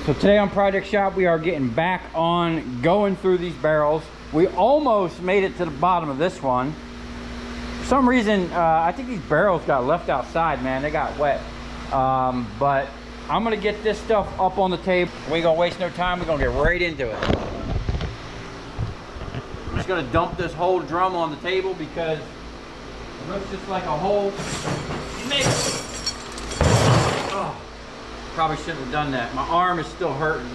So today on Project Shop, we are getting back on going through these barrels. We almost made it to the bottom of this one. For some reason, I think these barrels got left outside, man. They got wet. But I'm gonna get this stuff up on the table. We ain't gonna waste no time. We're gonna get right into it. I'm just gonna dump this whole drum on the table because it looks just like a whole mix. Oh, probably shouldn't have done that. My arm is still hurting.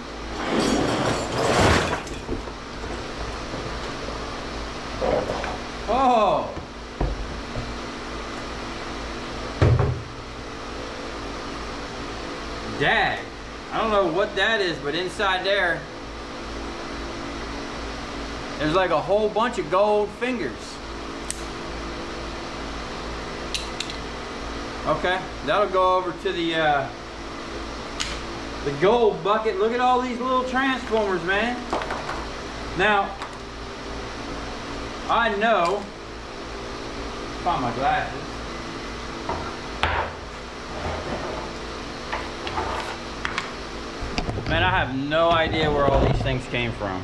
Oh! Dag. I don't know what that is, but inside there's like a whole bunch of gold fingers. Okay, that'll go over to the gold bucket. Look at all these little transformers, man. Now, I know, find my glasses. Man, I have no idea where all these things came from,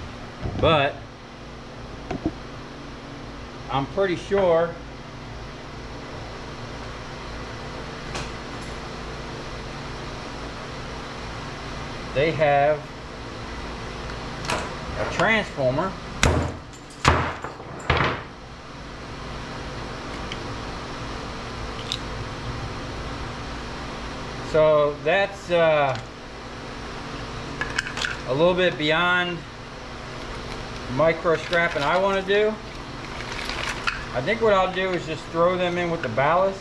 but I'm pretty sure they have a transformer. So that's a little bit beyond micro scrapping I want to do. I think what I'll do is just throw them in with the ballast.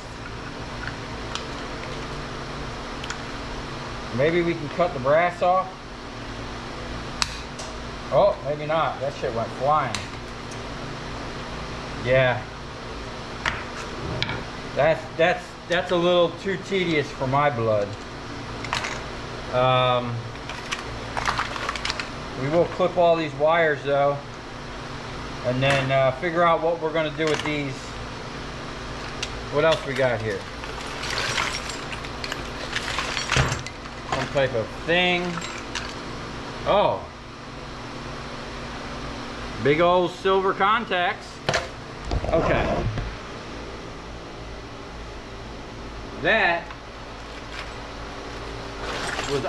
Maybe we can cut the brass off. Oh, maybe not. That shit went flying. Yeah. That's a little too tedious for my blood. We will clip all these wires though, and then figure out what we're going to do with these. What else we got here? Some type of thing. Oh, big old silver contacts. Okay, that was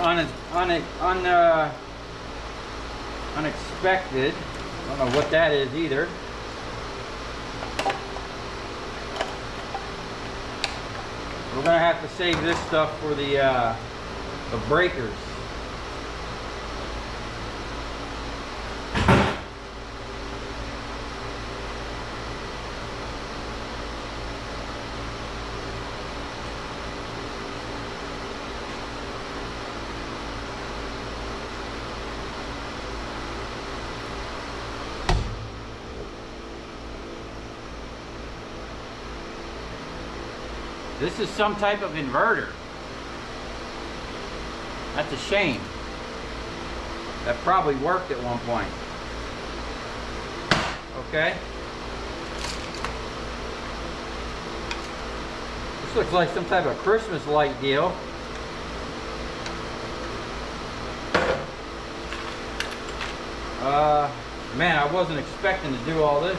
unexpected. I don't know what that is either. We're gonna have to save this stuff for the breakers. This is some type of inverter. That's a shame. That probably worked at one point. Okay. This looks like some type of Christmas light deal. Man, I wasn't expecting to do all this.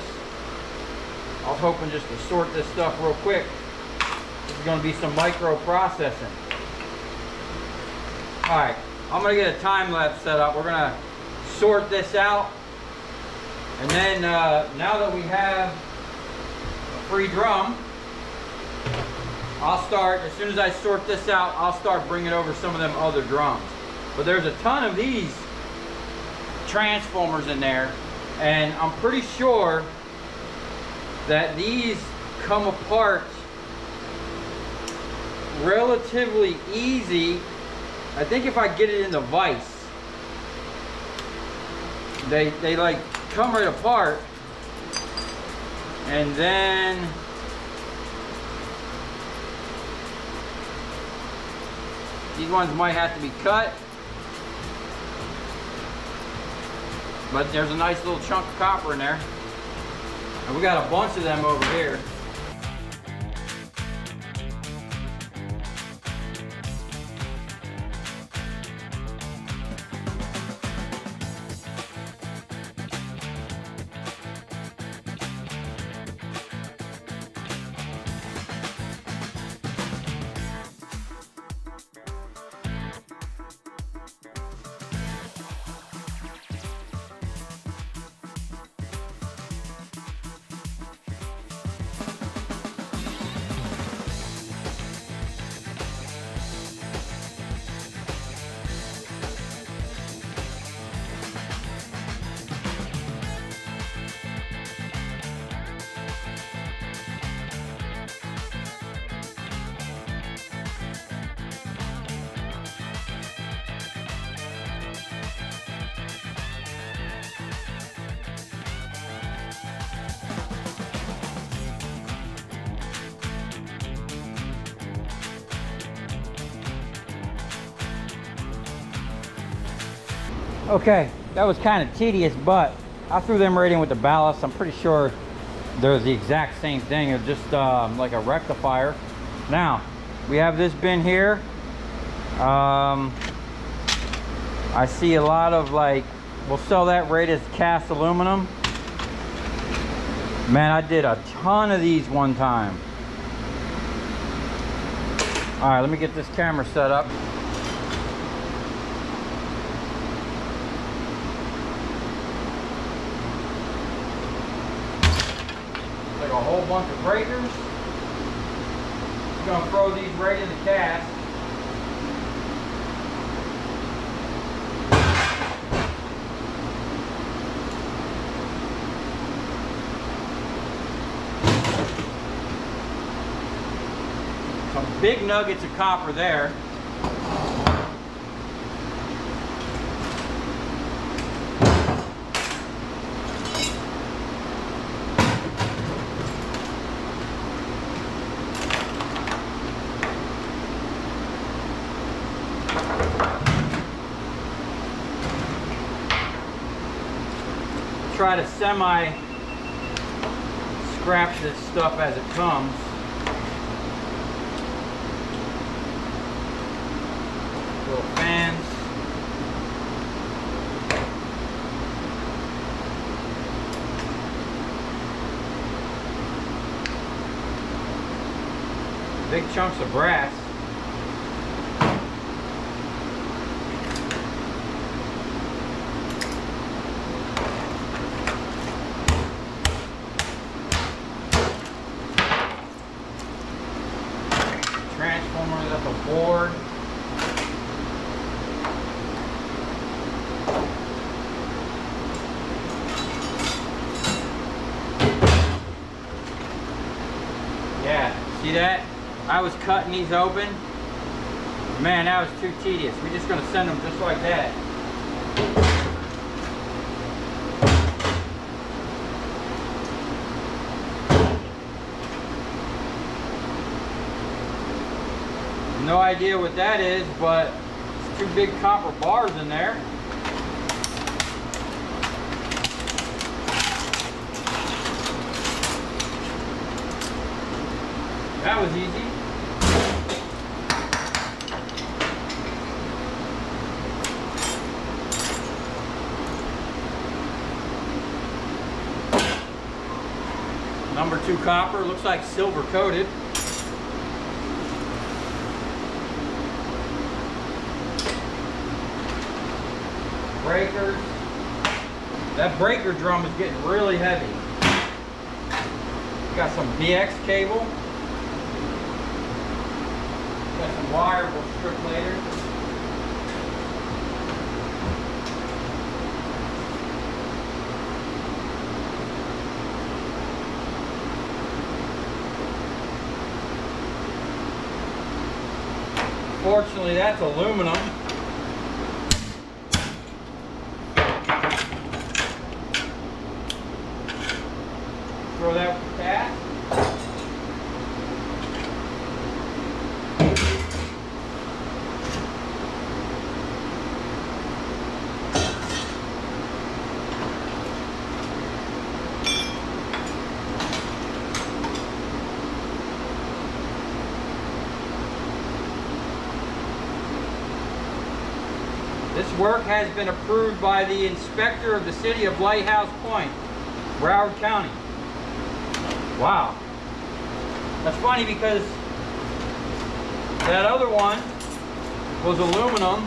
I was hoping just to sort this stuff real quick. This is going to be some micro processing. Alright, I'm going to get a time lapse set up. We're going to sort this out. And then now that we have a free drum, I'll start, as soon as I sort this out, I'll start bringing over some of them other drums. But there's a ton of these transformers in there, and I'm pretty sure that these come apart relatively easy. I think if I get it in the vise, they like come right apart, and then these ones might have to be cut, but there's a nice little chunk of copper in there, and we got a bunch of them over here. Okay, that was kind of tedious, but I threw them right in with the ballast. I'm pretty sure they're the exact same thing. It's just like a rectifier. Now, we have this bin here. I see a lot of like, we'll sell that right as cast aluminum. Man, I did a ton of these one time. All right, let me get this camera set up. Like a whole bunch of breakers. We're gonna throw these right in the cast. Some big nuggets of copper there. Try to semi scrap this stuff as it comes. Little fans. Big chunks of brass. Transformer, that's a board. Yeah, see that? I was cutting these open. Man, that was too tedious. We're just gonna send them just like that. No idea what that is, but it's two big copper bars in there. That was easy. Number 2 copper, looks like silver coated. Breakers. That breaker drum is getting really heavy. Got some BX cable. Got some wire we'll strip later. Fortunately, that's aluminum. Throw that with the cast. This work has been approved by the inspector of the city of Lighthouse Point, Broward County. Wow. That's funny because that other one was aluminum.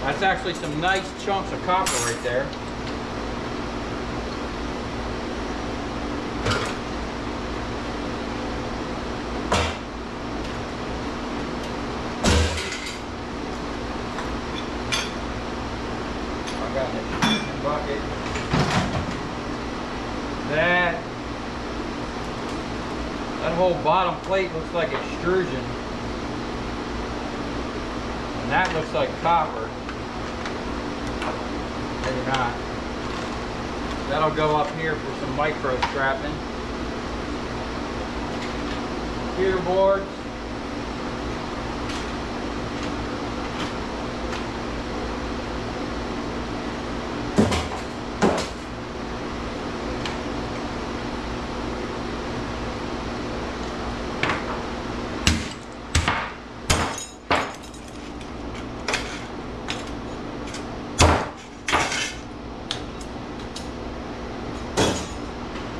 That's actually some nice chunks of copper right there. Bucket. That whole bottom plate looks like extrusion, and that looks like copper. Maybe not. That'll go up here for some micro strapping. Feeder boards.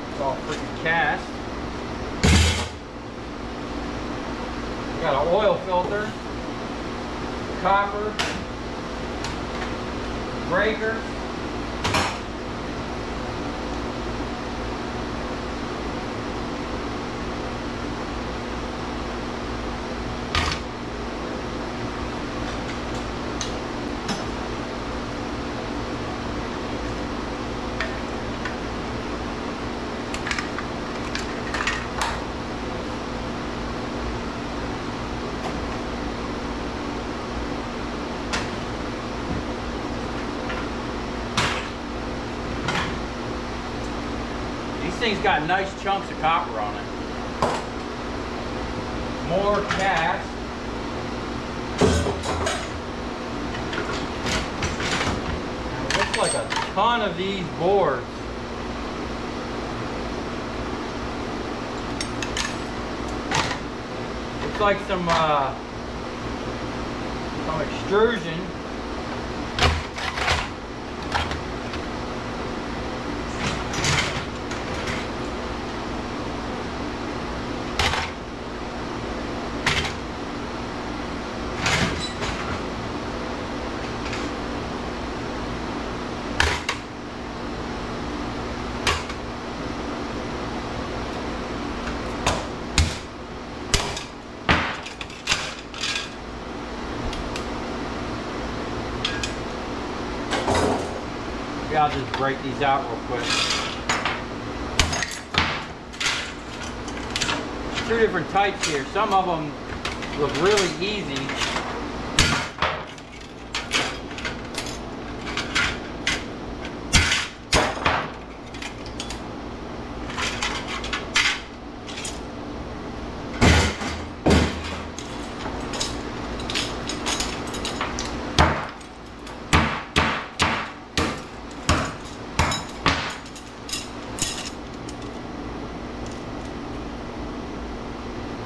It's all freaking cast. We got an oil filter, copper, breaker. This thing's got nice chunks of copper on it. More cast. It looks like a ton of these boards. Looks like some extrusion. I'll just break these out real quick. Two different types here. Some of them look really easy.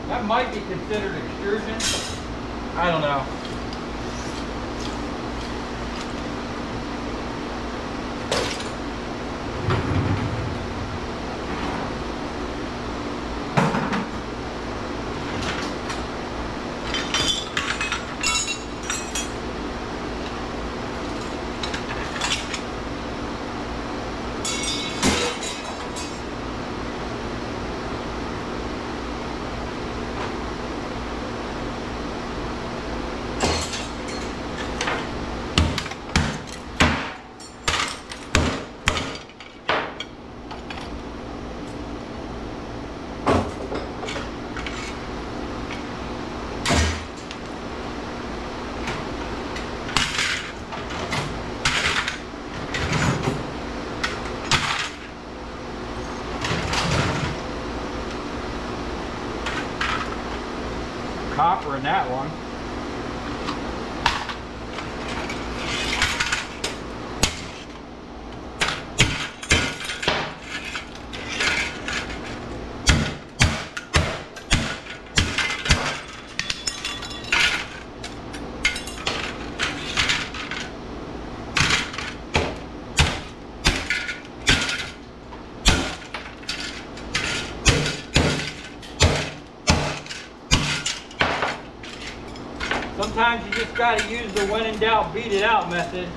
That might be considered extrusion. I don't know. Copper in that one. Sometimes you just got to use the when in doubt, beat it out method.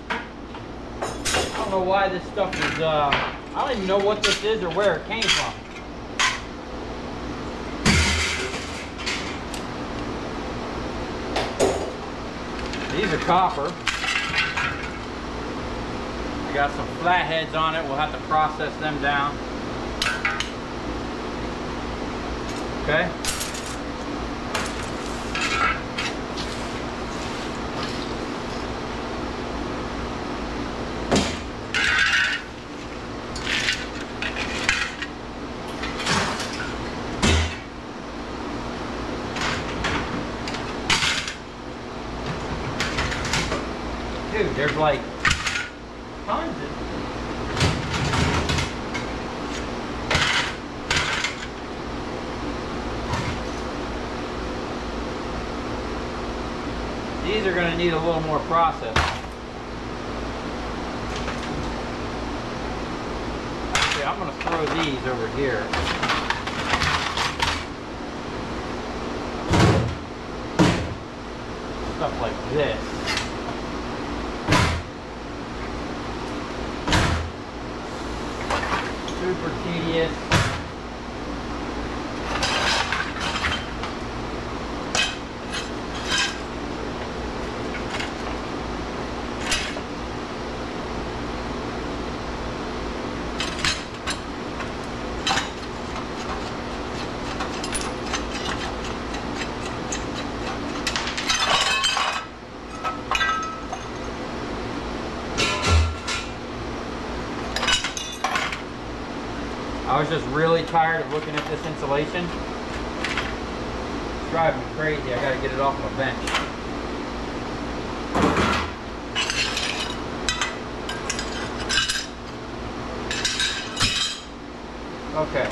I don't know why this stuff is, I don't even know what this is or where it came from. These are copper. I got some flatheads on it. We'll have to process them down. Okay. Dude, there's like tons of... These are going to need a little more process. Actually, I'm going to throw these over here. Stuff like this. Super tedious. I was just really tired of looking at this insulation. It's driving me crazy. I gotta get it off my bench. Okay.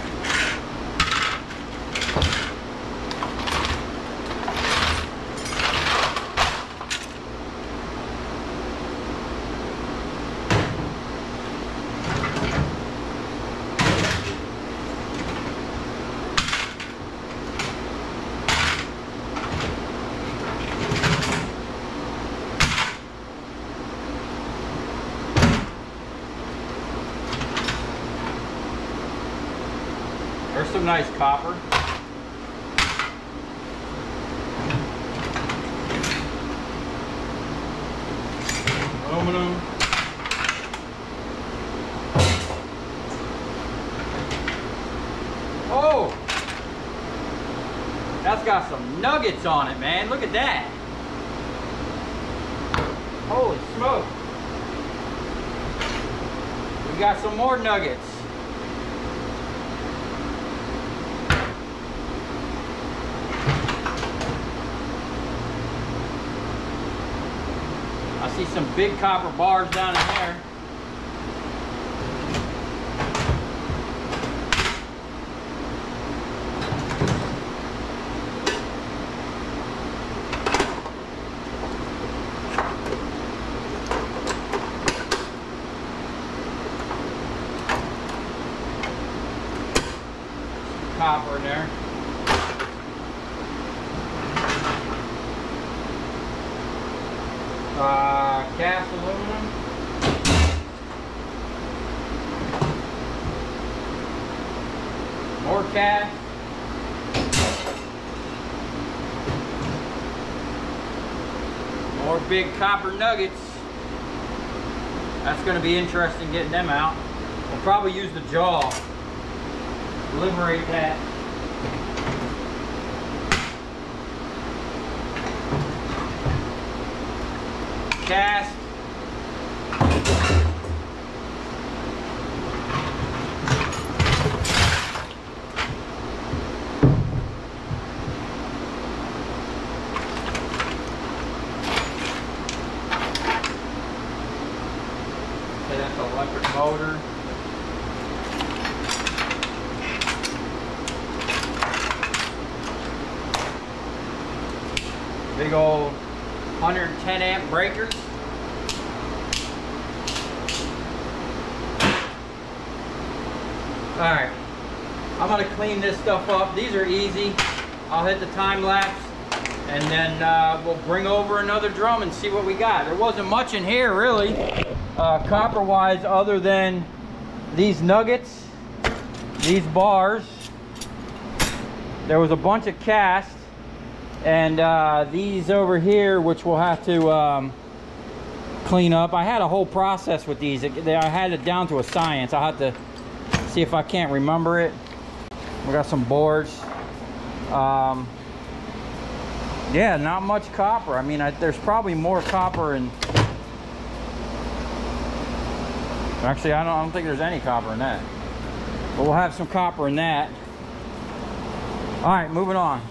There's some nice copper. Aluminum. Oh! That's got some nuggets on it, man. Look at that. Holy smoke. We got some more nuggets. I see some big copper bars down in there. Copper in there. Cast aluminum. More cast. More big copper nuggets. That's going to be interesting getting them out. We'll probably use the jaw. Liberate that. Cast. Okay, that's an electric motor. Big old 110 amp breakers. All right, I'm gonna clean this stuff up. These are easy. I'll hit the time lapse and then we'll bring over another drum and see what we got. There wasn't much in here really, copper wise, other than these nuggets, these bars. There was a bunch of cast. And these over here, which we'll have to clean up. I had a whole process with these. I had it down to a science. I'll have to see if I can't remember it. We got some boards. Yeah, not much copper. I mean, there's probably more copper in... Actually, I don't think there's any copper in that. But we'll have some copper in that. All right, moving on.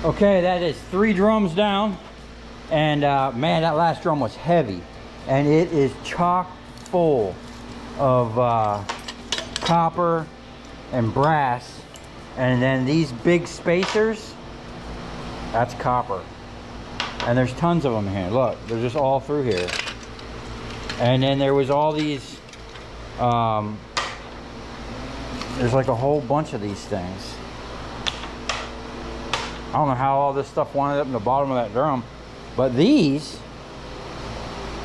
Okay, that is 3 drums down. And man, that last drum was heavy. And it is chock full of copper and brass. And then these big spacers, that's copper. And there's tons of them here. Look, they're just all through here. And then there was all these, there's like a whole bunch of these things. I don't know how all this stuff wound up in the bottom of that drum. But these,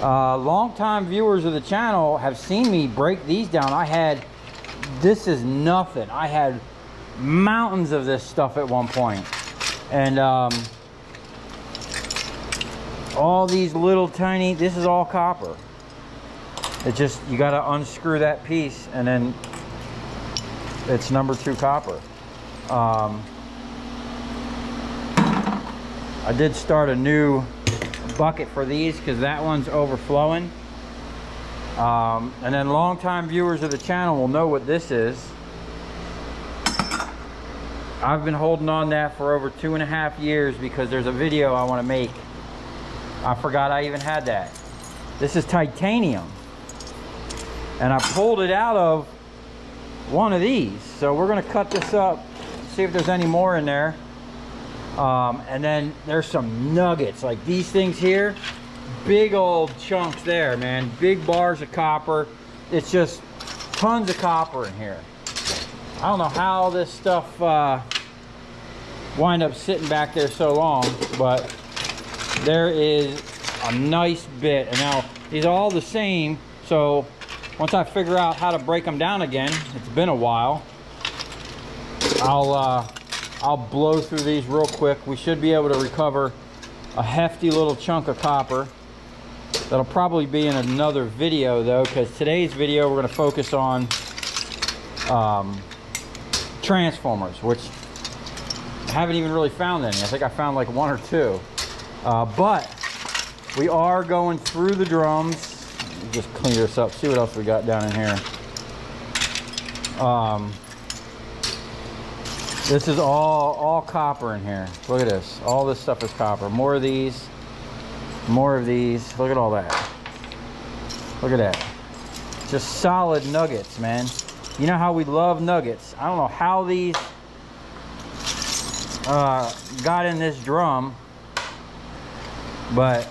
long-time viewers of the channel have seen me break these down. This is nothing. I had mountains of this stuff at one point. And all these little tiny, this is all copper. It just, you got to unscrew that piece and then it's number 2 copper. I did start a new bucket for these because that one's overflowing. And then longtime viewers of the channel will know what this is. I've been holding on that for over 2.5 years because there's a video I want to make. I forgot I even had that. This is titanium. And I pulled it out of one of these. So we're going to cut this up, see if there's any more in there. And then there's some nuggets like these things here. Big old chunks there, man. Big bars of copper. It's just tons of copper in here. I don't know how this stuff wind up sitting back there so long, but there is a nice bit. And now these are all the same, so once I figure out how to break them down again, it's been a while, I'll blow through these real quick. We should be able to recover a hefty little chunk of copper. That'll probably be in another video though, because today's video we're going to focus on transformers, which I haven't even really found any. I think I found like 1 or 2. But we are going through the drums. Just clean this up, see what else we got down in here. This is all copper in here. Look at this. All this stuff is copper. More of these. More of these. Look at all that. Look at that. Just solid nuggets, man. You know how we love nuggets. I don't know how these got in this drum, but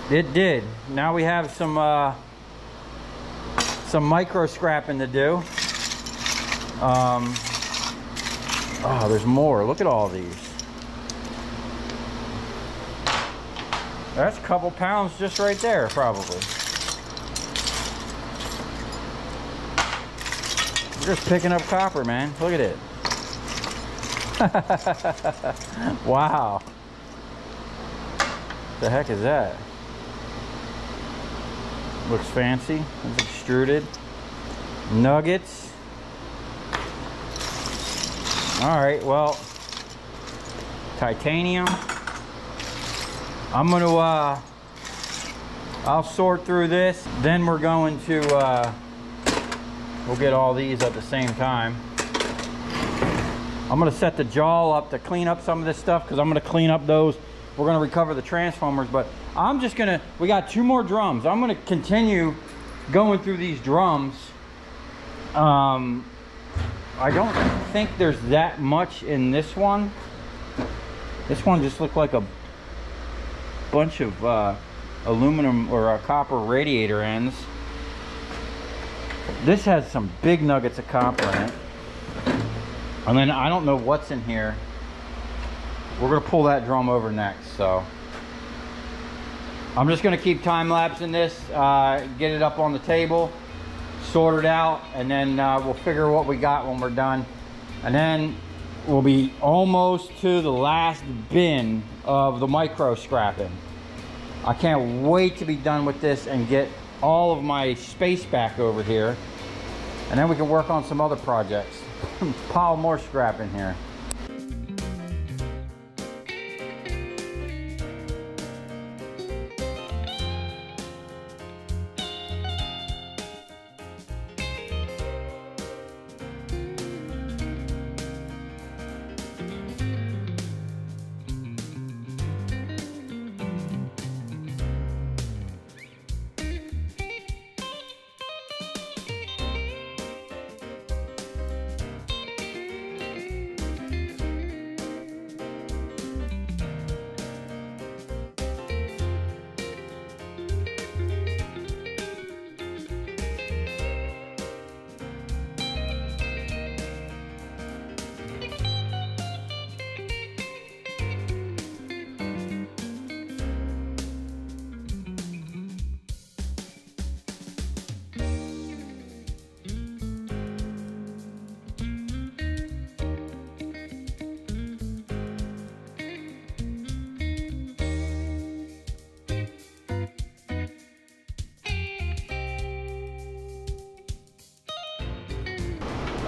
it did. Now we have some micro scrapping to do. Oh, there's more. Look at all these. That's a couple pounds just right there, probably. We're just picking up copper, man. Look at it. Wow. The heck is that? Looks fancy. It's extruded. Nuggets. Alright, well, titanium. I'm gonna I'll sort through this, then we're going to we'll get all these at the same time. I'm gonna set the jaw up to clean up some of this stuff because I'm gonna clean up those. We're gonna recover the transformers, but I'm just gonna, we got 2 more drums. I'm gonna continue going through these drums. I don't think there's that much in this one. This one just looked like a bunch of aluminum or copper radiator ends. This has some big nuggets of copper in it. And then I don't know what's in here. We're gonna pull that drum over next, so I'm just gonna keep time-lapsing this, get it up on the table, sort it out, and then we'll figure what we got when we're done. And then we'll be almost to the last bin of the micro scrapping. I can't wait to be done with this and get all of my space back over here. And then we can work on some other projects. Pile more scrap in here.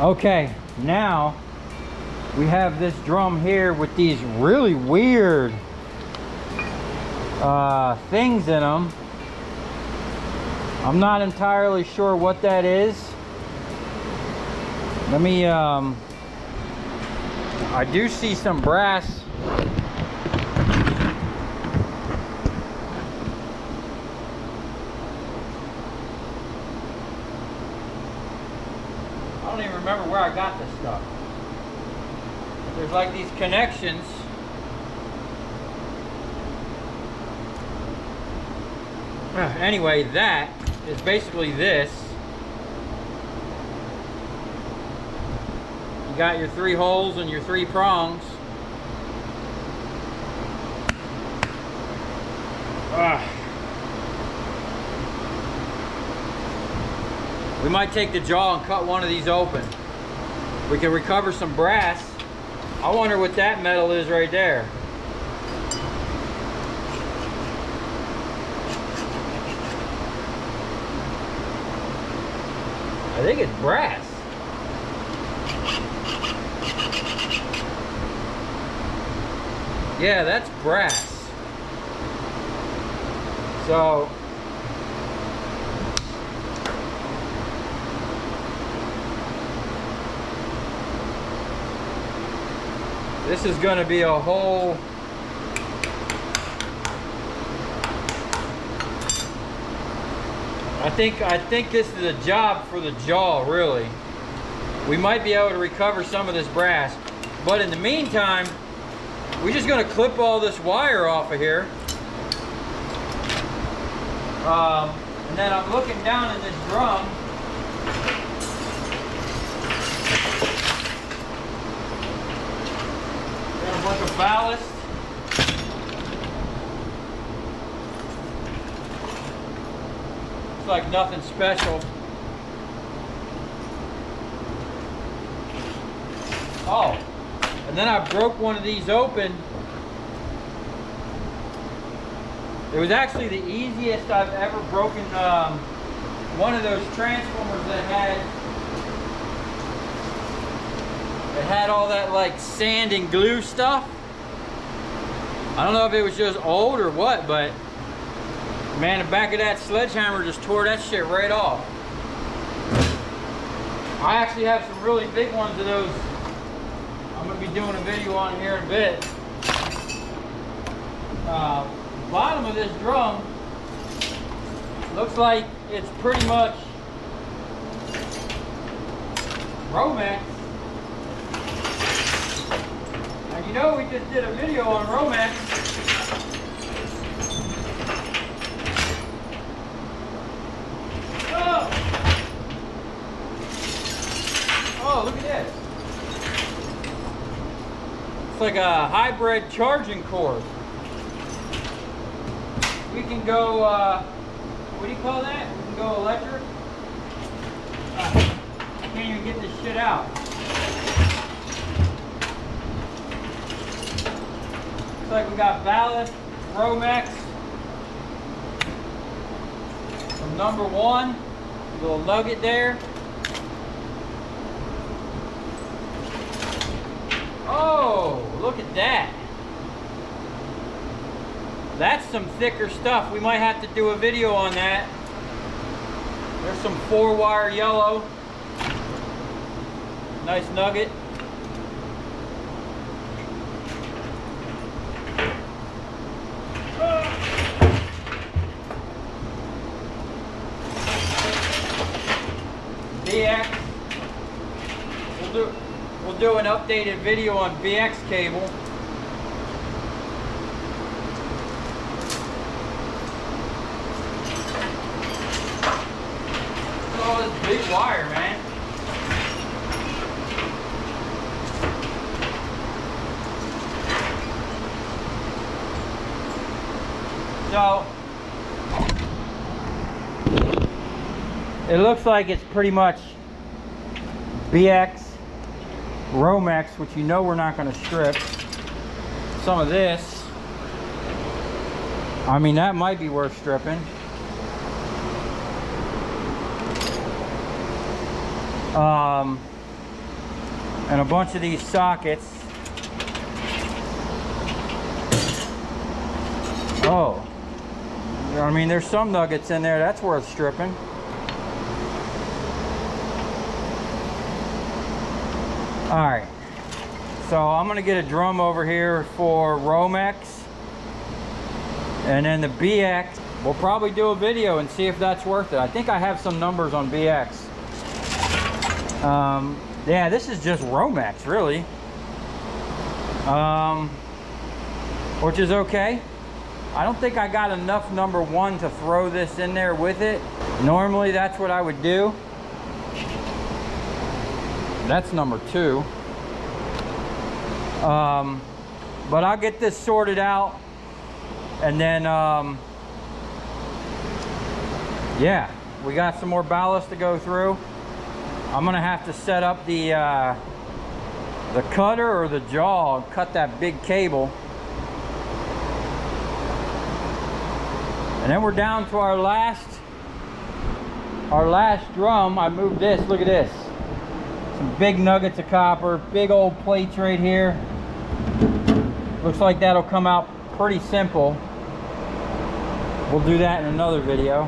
Okay, now we have this drum here with these really weird things in them. I'm not entirely sure what that is. Let me, I do see some brass. I don't even remember where I got this stuff. There's like these connections. Anyway, that is basically this. You got your 3 holes and your 3 prongs. We might take the jaw and cut one of these open. We can recover some brass. I wonder what that metal is right there. I think it's brass. Yeah, that's brass. So this is going to be a whole I think this is a job for the jaw, really. We might be able to recover some of this brass, but in the meantime, we're just going to clip all this wire off of here. And then I'm looking down in this drum. Got a bunch of ballast. It's like nothing special. Oh, and then I broke one of these open. It was actually the easiest I've ever broken one of those transformers that had all that like sand and glue stuff. I don't know if it was just old or what, but man, the back of that sledgehammer just tore that shit right off. I actually have some really big ones of those. I'm going to be doing a video on here in a bit. The bottom of this drum looks like it's pretty much Romex. And you know we just did a video on Romex. Oh, look at this. It's like a hybrid charging cord. We can go, what do you call that? We can go electric. I can't even get this shit out. Looks like we got ballast, Romex, some number 1, little nugget there. Oh, look at that. That's some thicker stuff. We might have to do a video on that. There's some 4-wire yellow. Nice nugget. BX. We'll do an updated video on BX cable. All this big wire, man. So it looks like it's pretty much BX, Romex, which you know we're not going to strip. Some of this, I mean, that might be worth stripping. and a bunch of these sockets. Oh, I mean, there's some nuggets in there. That's worth stripping. All right, so I'm gonna get a drum over here for Romex, and then the BX. We'll probably do a video and see if that's worth it. I think I have some numbers on BX. Yeah, this is just Romex, really, which is okay. I don't think I got enough number 1 to throw this in there with it. Normally that's what I would do. That's number 2. But I'll get this sorted out, and then yeah, we got some more ballast to go through. I'm gonna have to set up the cutter or the jaw and cut that big cable. And then we're down to our last drum. I moved this, look at this. Some big nuggets of copper, big old plates right here. Looks like that'll come out pretty simple. We'll do that in another video.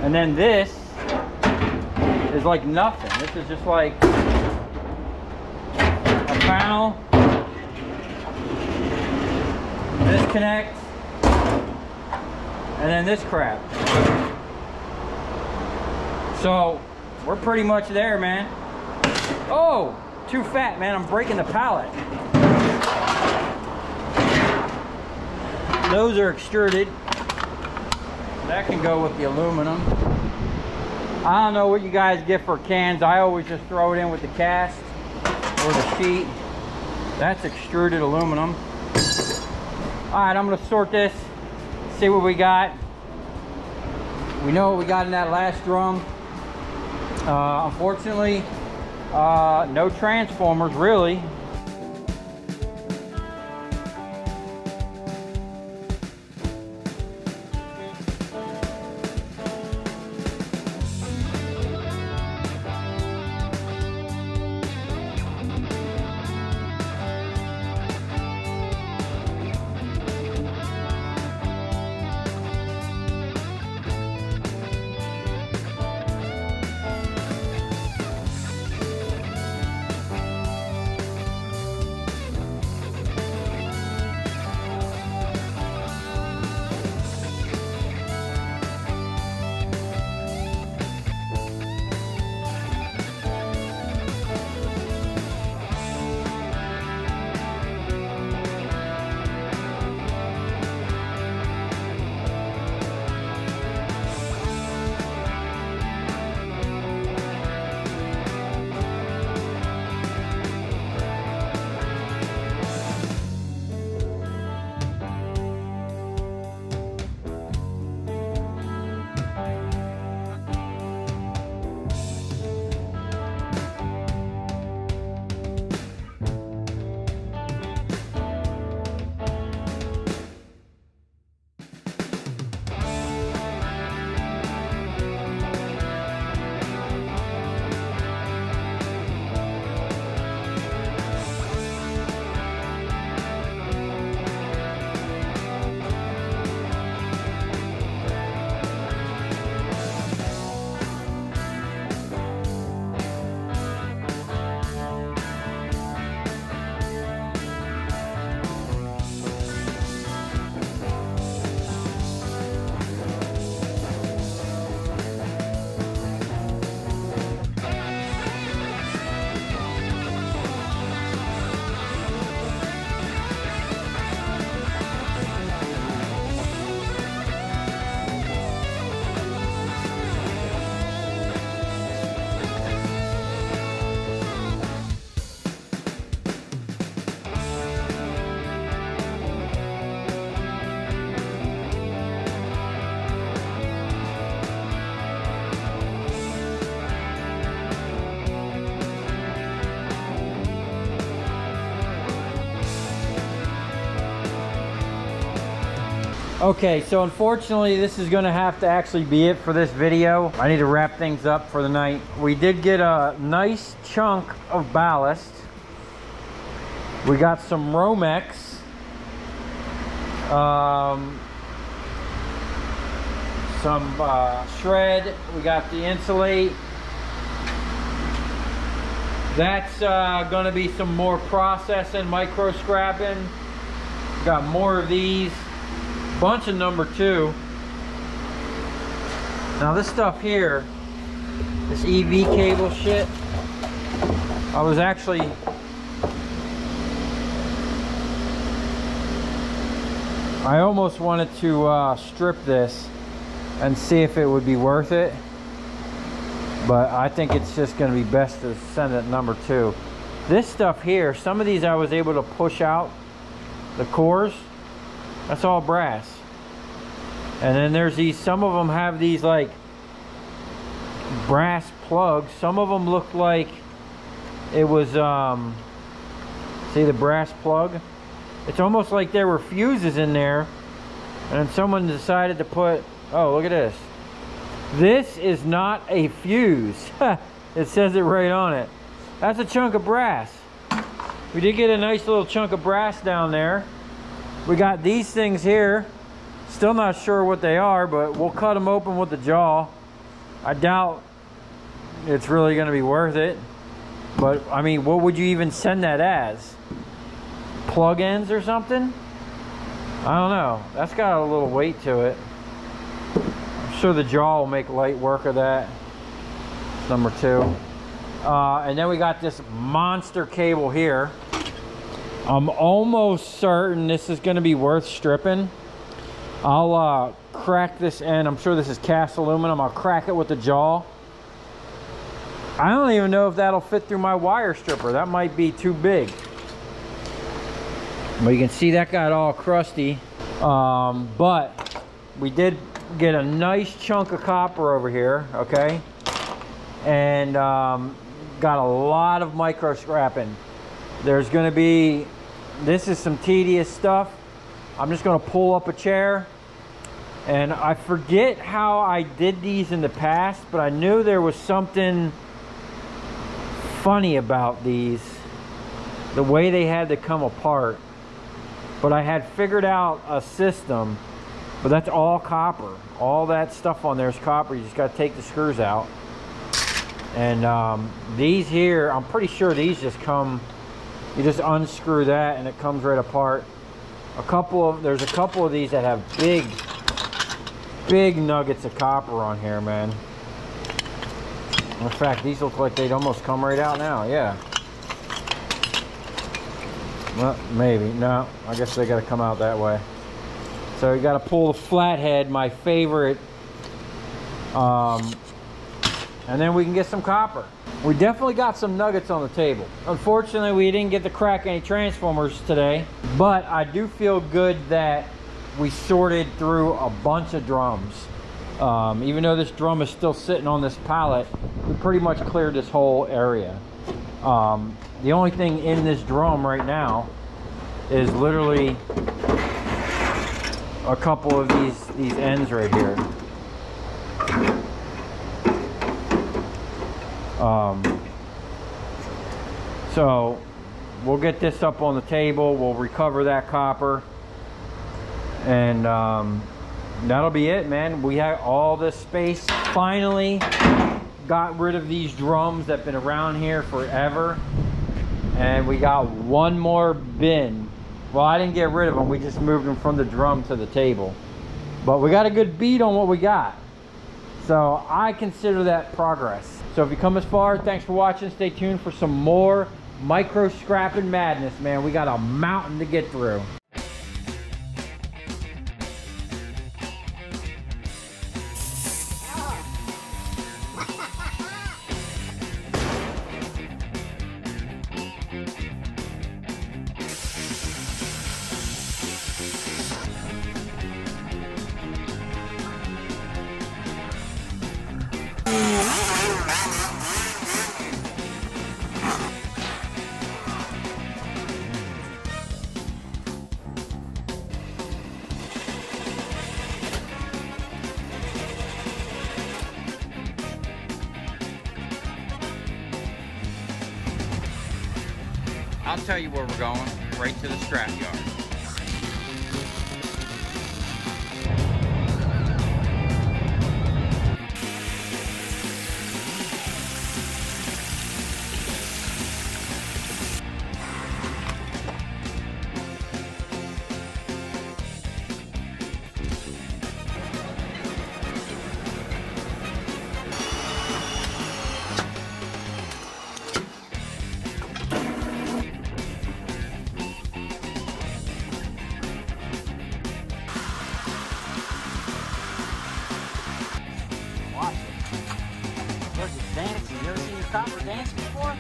And then this is like nothing. This is just like a panel, disconnect, and then this crap. So we're pretty much there, man. Oh, too fat, man. I'm breaking the pallet. Those are extruded. That can go with the aluminum. I don't know what you guys get for cans. I always just throw it in with the cast or the sheet. That's extruded aluminum. All right, I'm gonna sort this, see what we got. We know what we got in that last drum. Unfortunately, no transformers really. Okay, so unfortunately this is gonna have to actually be it for this video. I need to wrap things up for the night. We did get a nice chunk of ballast. We got some Romex. Some shred. We got the insulate. That's gonna be some more processing, micro scrapping. Got more of these. Bunch of number 2. Now this stuff here, this EV cable shit, I was actually I almost wanted to strip this and see if it would be worth it, but I think it's just going to be best to send it number 2. This stuff here, some of these I was able to push out the cores. That's all brass. And then there's these, some of them have these like brass plugs. Some of them look like it was, see the brass plug? It's almost like there were fuses in there. And then someone decided to put, oh, look at this. This is not a fuse. It says it right on it. That's a chunk of brass. We did get a nice little chunk of brass down there. We got these things here. Still not sure what they are, but we'll cut them open with the jaw. I doubt it's really going to be worth it. But, I mean, what would you even send that as? Plug-ins or something? I don't know. That's got a little weight to it. I'm sure the jaw will make light work of that. Number 2. And then we got this monster cable here. I'm almost certain this is going to be worth stripping. I'll crack this end. I'm sure this is cast aluminum. I'll crack it with the jaw. I don't even know if that'll fit through my wire stripper. That might be too big. But you can see that got all crusty. But we did get a nice chunk of copper over here, okay? And got a lot of micro scrapping. There's going to be, this is some tedious stuff. I'm just going to pull up a chair. And I forget how I did these in the past, but I knew there was something funny about these, the way they had to come apart. But I had figured out a system, but that's all copper. All that stuff on there is copper. You just got to take the screws out. And these here, I'm pretty sure these just come, you just unscrew that and it comes right apart. There's a couple of these that have big nuggets of copper on here, man. In fact, these look like they'd almost come right out now. Yeah. Well, maybe. No, I guess they got to come out that way. So you got to pull the flathead, my favorite. And then we can get some copper. We definitely got some nuggets on the table. Unfortunately, we didn't get to crack any transformers today, but I do feel good that we sorted through a bunch of drums. Even though this drum is still sitting on this pallet, we pretty much cleared this whole area. The only thing in this drum right now is literally a couple of these ends right here. So we'll get this up on the table, we'll recover that copper, and that'll be it, man. We have all this space. Finally got rid of these drums that have been around here forever, and we got one more bin. Well, I didn't get rid of them, we just moved them from the drum to the table, but we got a good beat on what we got, so I consider that progress. So if you come this far, thanks for watching. Stay tuned for some more micro scrapping madness, man. We got a mountain to get through. I'll tell you where we're going, right to the scrap yard. Dance. You ever seen your copper dance before?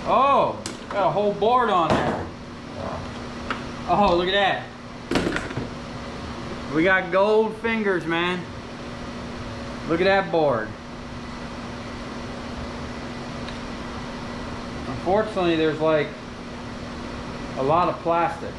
Oh, got a whole board on there. Oh, look at that. We got gold fingers, man. Look at that board. Unfortunately, there's like a lot of plastic.